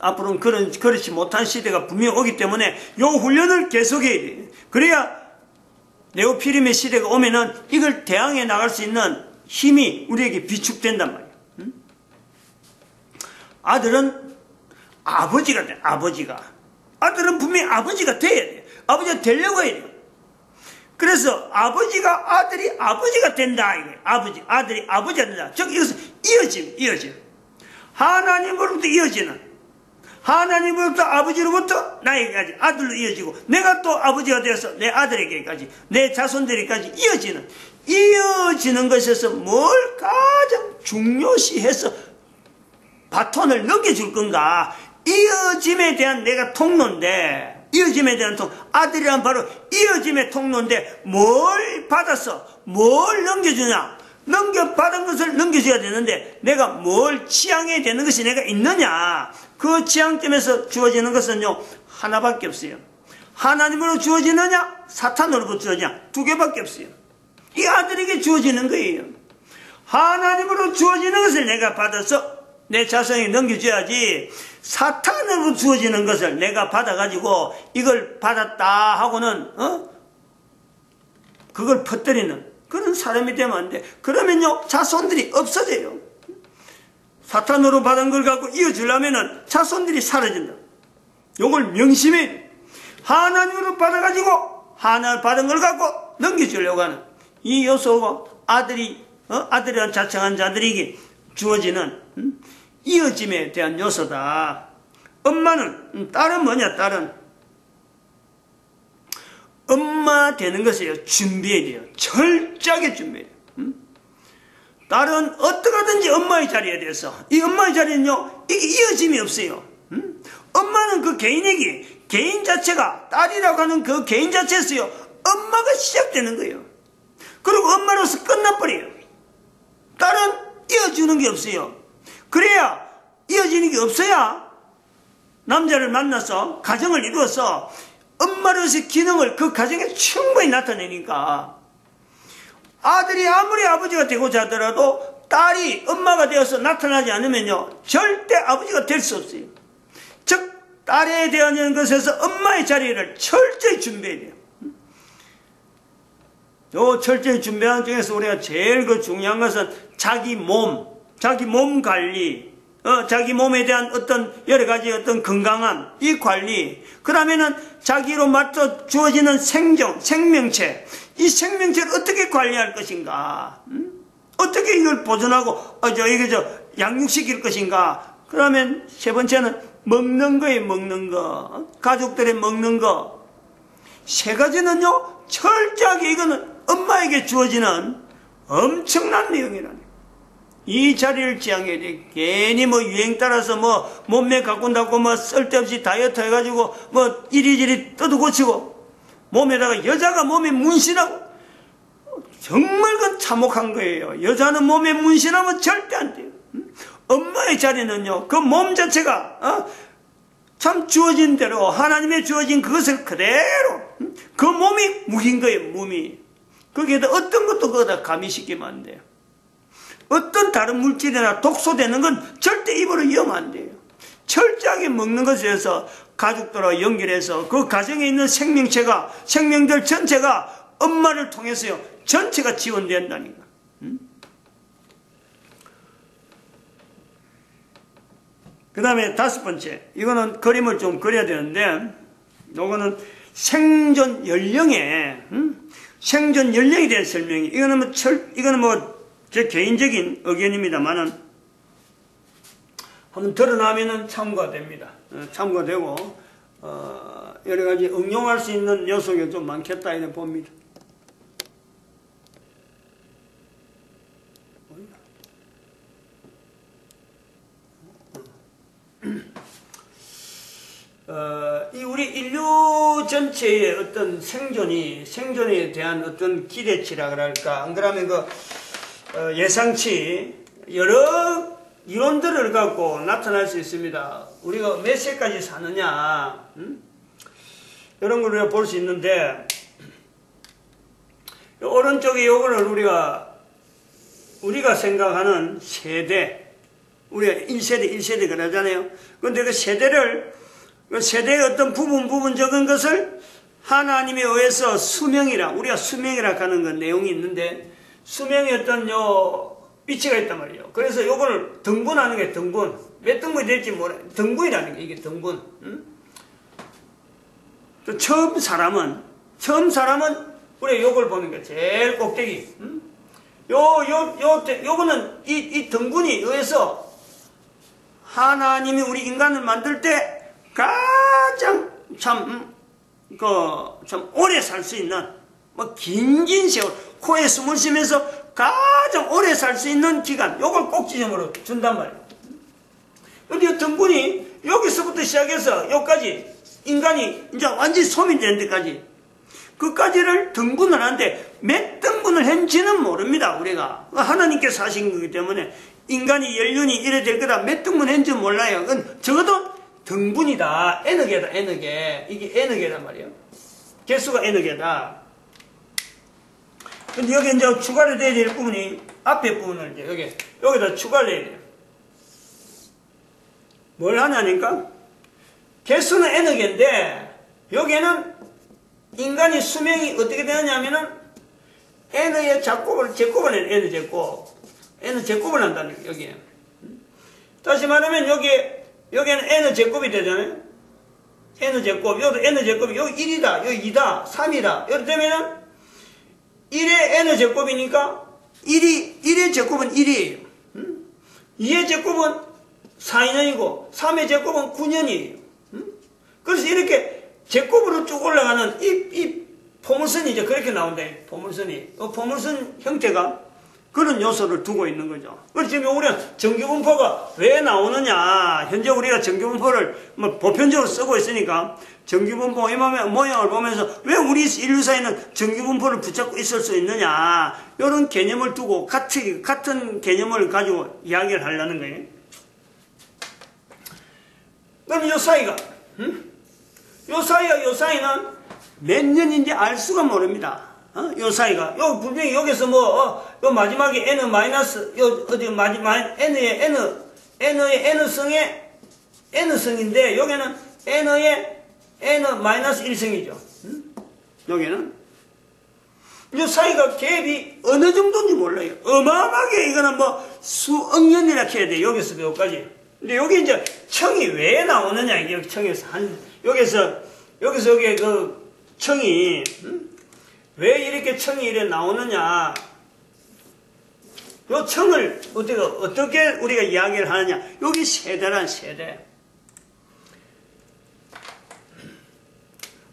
앞으로는 그렇지 못한 시대가 분명히 오기 때문에 요 훈련을 계속해야 돼요. 그래야 네오피림의 시대가 오면은 이걸 대항해 나갈 수 있는 힘이 우리에게 비축된단 말이에요. 아들은 아버지가 돼, 아버지가. 아들은 분명히 아버지가 돼야 돼요. 아버지가 되려고 해야 돼요. 그래서 아들이 아버지가 된다, 이거예요. 아들이 아버지가 된다. 즉, 이것은 이어짐. 하나님으로부터 이어지는, 하나님으로부터 아버지로부터 나에게까지 아들로 이어지고, 내가 또 아버지가 되어서 내 아들에게까지, 내 자손들에게까지 이어지는 것에서 뭘 가장 중요시해서 바톤을 넘겨줄 건가? 이어짐에 대한 내가 통로인데, 이어짐에 대한 아들이란 바로 이어짐의 통로인데, 뭘 받아서 뭘 넘겨주냐? 넘겨받은 것을 넘겨줘야 되는데, 내가 뭘 지향해야 되는 것이 내가 있느냐? 그 지향점에서 주어지는 것은요, 하나밖에 없어요. 하나님으로 주어지느냐? 사탄으로부터 주어지느냐? 두 개밖에 없어요. 이 아들에게 주어지는 거예요. 하나님으로 주어지는 것을 내가 받아서 내 자손에게 넘겨줘야지, 사탄으로 주어지는 것을 내가 받아가지고 이걸 받았다 하고는 그걸 퍼뜨리는 그런 사람이 되면 안 돼. 그러면요, 자손들이 없어져요. 사탄으로 받은 걸 갖고 이어주려면은 자손들이 사라진다. 요걸 명심해. 하나님으로 받아가지고 하나 받은 걸 갖고 넘겨주려고 하는 이 요소가 아들이란 자청한 자들에게 주어지는 이어짐에 대한 요소다. 딸은 뭐냐? 딸은 엄마 되는 것이에요. 준비해야 돼요. 철저하게 준비해야 돼요. 딸은 어떻게든지 엄마의 자리에 대해서, 이 엄마의 자리는요, 이게 이어짐이 없어요. 엄마는 그 개인 자체가, 딸이라고 하는 그 개인 자체에서요, 엄마가 시작되는 거예요. 그리고 엄마로서 끝나버려요. 딸은 이어주는 게 없어요. 그래야, 이어지는 게 없어야 남자를 만나서 가정을 이루어서 엄마로서의 기능을 그 가정에 충분히 나타내니까, 아들이 아무리 아버지가 되고자 하더라도 딸이 엄마가 되어서 나타나지 않으면요, 절대 아버지가 될 수 없어요. 즉, 딸에 대한 것에서 엄마의 자리를 철저히 준비해야 돼요. 요 철저히 준비하는 중에서 우리가 제일 중요한 것은 자기 몸 관리, 자기 몸에 대한 어떤 여러 가지 어떤 건강함, 이 관리, 그 다음에는 자기로 맞춰 주어지는 생명체, 이 생명체를 어떻게 관리할 것인가, 어떻게 이걸 보존하고, 양육시킬 것인가. 그러면 세 번째는 먹는 거예요. 가족들의 먹는 거. 세 가지는요, 철저하게 이거는 엄마에게 주어지는 엄청난 내용이라는. 이 자리를 지향해야 돼. 괜히 뭐 유행 따라서 뭐 몸매 가꾼다고 뭐 쓸데없이 다이어트 해가지고 뭐 이리저리 뜯어고치고 몸에다가 여자가 몸에 문신하고 정말 그건 참혹한 거예요. 여자는 몸에 문신하면 절대 안 돼요. 엄마의 자리는요, 그 몸 자체가 참 주어진 대로 하나님의 주어진 그것을 그대로 그 몸이 무기인 거예요. 몸이. 거기에다 어떤 것도 거기다 가미시키면 안 돼요. 어떤 다른 물질이나 독소되는 건 절대 입으로 이으면 안 돼요. 철저하게 먹는 것에서 가족들과 연결해서 그 가정에 있는 생명체가, 생명들 전체가 엄마를 통해서요, 전체가 지원된다니까. 그 다음에 5번째, 이거는 그림을 좀 그려야 되는데, 이거는 생존 연령에, 생존 연령에 대한 설명이, 이거는 뭐, 제 개인적인 의견입니다만은, 한번 드러나면은 참고가 됩니다. 참고가 되고, 여러 가지 응용할 수 있는 요소가 좀 많겠다, 이렇게 봅니다. 이 우리 인류 전체의 어떤 생존에 대한 어떤 기대치라 그럴까, 안 그러면 예상치 여러 이론들을 갖고 나타날 수 있습니다. 우리가 몇 세까지 사느냐, 이런 걸 볼 수 있는데, 오른쪽에 요거를 우리가 생각하는 세대, 우리가 1세대 그러잖아요. 그런데 그 세대의 어떤 부분 적은 것을 하나님에 의해서 우리가 수명이라 하는 건 내용이 있는데, 수명의 어떤 위치가 있단 말이에요. 그래서 요거를 등분하는 게 등분. 몇 등분이 될지 몰라. 등분이라는 게 이게 등분. 처음 사람은 우리가 요걸 보는 게 제일 꼭대기. 요거는 이 등분이 의해서 하나님이 우리 인간을 만들 때 가장 참 오래 살 수 있는, 긴 세월, 코에 숨을 쉬면서 가장 오래 살 수 있는 기간, 요걸 꼭지점으로 준단 말이에요. 근데 이 등분이 여기서부터 시작해서 여기까지 인간이 이제 완전히 소멸되는 데까지, 그까지를 등분을 하는데 몇 등분을 했는지는 모릅니다. 우리가 하나님께서 하신 거기 때문에 인간이 연륜이 이래 될 거다, 몇 등분 했는지 몰라요. 그건 적어도 등분이다. N개 이게 N개란 말이에요. 개수가 N개다. 근데 여기 이제 추가를 해야 될 부분이, 앞에 부분을 이제 여기다 추가를 해야 돼요. 뭘 하냐니까? 개수는 N개인데, 여기에는 인간이 수명이 어떻게 되느냐면은, N의 제곱을 N제곱을 한다는 거예요, 여기에. 다시 말하면, 여기에는 N제곱이 되잖아요? N제곱, 여기도 N제곱이, 여기 1이다, 여기 2다, 3이다. 이렇게 되면은, 1의 N제곱이니까, 1의 제곱은 1이에요. 2의 제곱은 4인연이고, 3의 제곱은 9년이에요. 그래서 이렇게 제곱으로 쭉 올라가는 이 포물선이 이제 그렇게 나온다. 포물선이. 포물선 형태가 그런 요소를 두고 있는 거죠. 그래서 지금 우리가 전기분포가 왜 나오느냐. 현재 우리가 전기분포를 보편적으로 쓰고 있으니까 전기분포 모양을 보면서 왜 우리 인류사에는 전기분포를 붙잡고 있을 수 있느냐. 이런 개념을 두고 같은 개념을 가지고 이야기를 하려는 거예요. 그럼 요 사이가, 요 사이는 몇 년인지 알 수가 모릅니다. 요 사이가. 분명히 여기서 요 마지막에 N 마이너스, N의 N성의 N성인데, 여기는 N의 N 마이너스 1성이죠. 여기는. 요 사이가 갭이 어느 정도인지 몰라요. 어마어마하게 이거는 수억 년이라 해야 돼. 여기서 여기까지. 근데 여기 이제 청이 왜 나오느냐. 이게 청에서 여기에 청이, 왜 이렇게 청이 이래 나오느냐. 요 청을 어떻게 우리가 이야기를 하느냐. 여기 세대란 세대.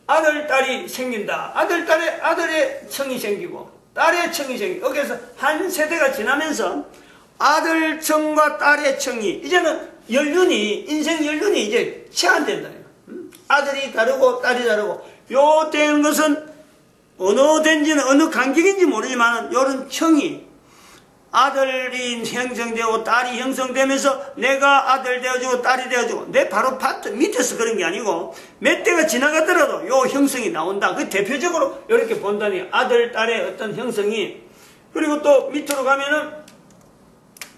아들, 딸이 생긴다. 아들의 청이 생기고, 딸의 청이 생기고, 여기서 한 세대가 지나면서 아들 청과 딸의 청이 이제는 연륜이 인생 연륜이 이제 제한된다. 아들이 다르고 딸이 다르고 요 된 것은 어느 된지는 어느 간격인지 모르지만 요런 청이 아들이 형성되고 딸이 형성되면서 내가 아들 되어주고 딸이 되어주고 내 바로 밑에서 그런 게 아니고 몇 대가 지나가더라도 요 형성이 나온다. 그 대표적으로 이렇게 본다니 아들 딸의 어떤 형성이. 그리고 또 밑으로 가면은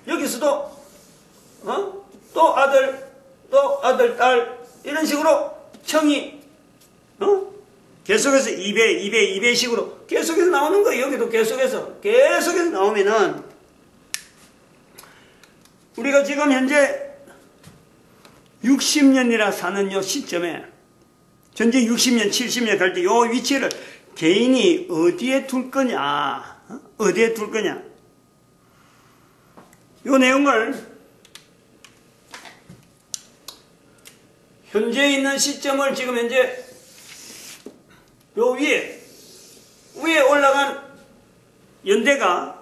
여기서도 또 아들 딸 이런 식으로 청이 계속해서 2배식으로 계속해서 나오는 거예요. 여기도 계속해서 나오면은 우리가 지금 현재 60년이라 사는 요 시점에 전체 60년, 70년 갈 때 요 위치를 개인이 어디에 둘 거냐, 어디에 둘 거냐. 요 내용을 현재 있는 시점을 지금 현재 요 위에 올라간 연대가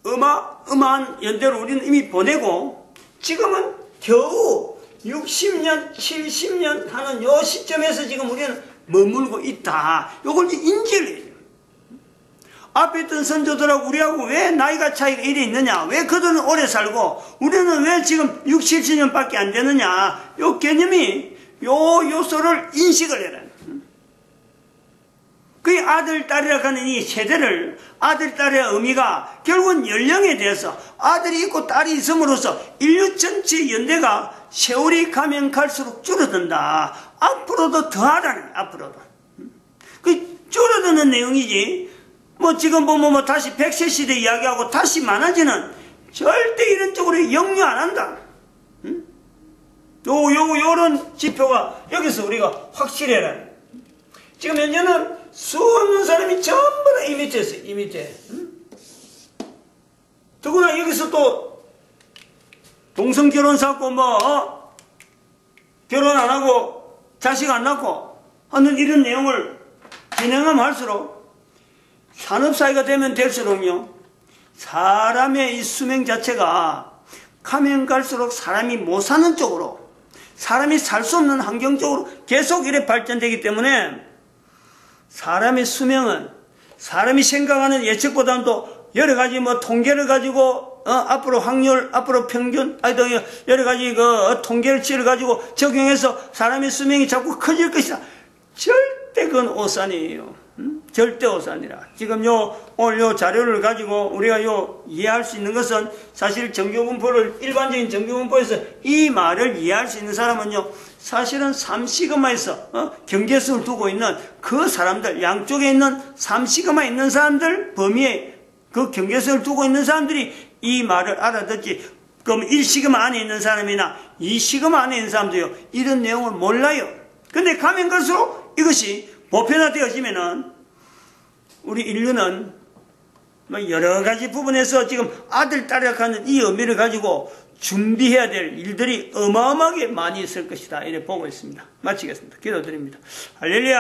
어마어마한 연대로 우리는 이미 보내고 지금은 겨우 60년, 70년 하는 요 시점에서 지금 우리는 머물고 있다. 요걸 이제 인지를 해야 돼요. 앞에 있던 선조들하고 우리하고 왜 나이가 차이가 이래 있느냐? 왜 그들은 오래 살고 우리는 왜 지금 60, 70년밖에 안 되느냐? 요 개념이 요 요소를 인식을 해라. 그 아들, 딸이라 하는 이 세대를 아들, 딸의 의미가 결국은 연령에 대해서 아들이 있고 딸이 있음으로써 인류 전체 연대가 세월이 가면 갈수록 줄어든다. 앞으로도 더하다네, 앞으로도. 그 줄어드는 내용이지. 뭐 지금 보면 다시 100세 시대 이야기하고 다시 많아지는 절대 이런 쪽으로 역류 안 한다. 요런 지표가 여기서 우리가 확실해라. 지금 현재는 수없는 사람이 전부 다 이 밑에 있어요. 이 밑에. 더구나 여기서 또 동성 결혼 사고 결혼 안 하고 자식 안 낳고 하는 이런 내용을 진행하면 할수록 산업사회가 되면 될수록요 사람의 이 수명 자체가 가면 갈수록 사람이 못 사는 쪽으로 사람이 살 수 없는 환경 쪽으로 계속 이래 발전되기 때문에 사람의 수명은 사람이 생각하는 예측보다는 또 여러 가지 통계를 가지고 앞으로 확률, 앞으로 평균, 여러 가지 통계치를 가지고 적용해서 사람의 수명이 자꾸 커질 것이다. 절대 그건 오산이에요. 절대 오산이라. 지금 오늘 요 자료를 가지고 우리가 이해할 수 있는 것은 사실 정규분포를 일반적인 정규분포에서 이 말을 이해할 수 있는 사람은요 사실은 3시그마에서 경계수를 두고 있는 그 사람들 양쪽에 있는 3시그마 있는 사람들 범위에 그 경계수를 두고 있는 사람들이 이 말을 알아듣지. 그럼 1시그마 안에 있는 사람이나 2시그마 안에 있는 사람도요 이런 내용을 몰라요. 근데 가면 갈수록 이것이 보편화되어지면은 우리 인류는 여러 가지 부분에서 지금 아들, 딸이라 하는 이 의미를 가지고 준비해야 될 일들이 어마어마하게 많이 있을 것이다. 이렇게 보고 있습니다. 마치겠습니다. 기도드립니다. 할렐루야.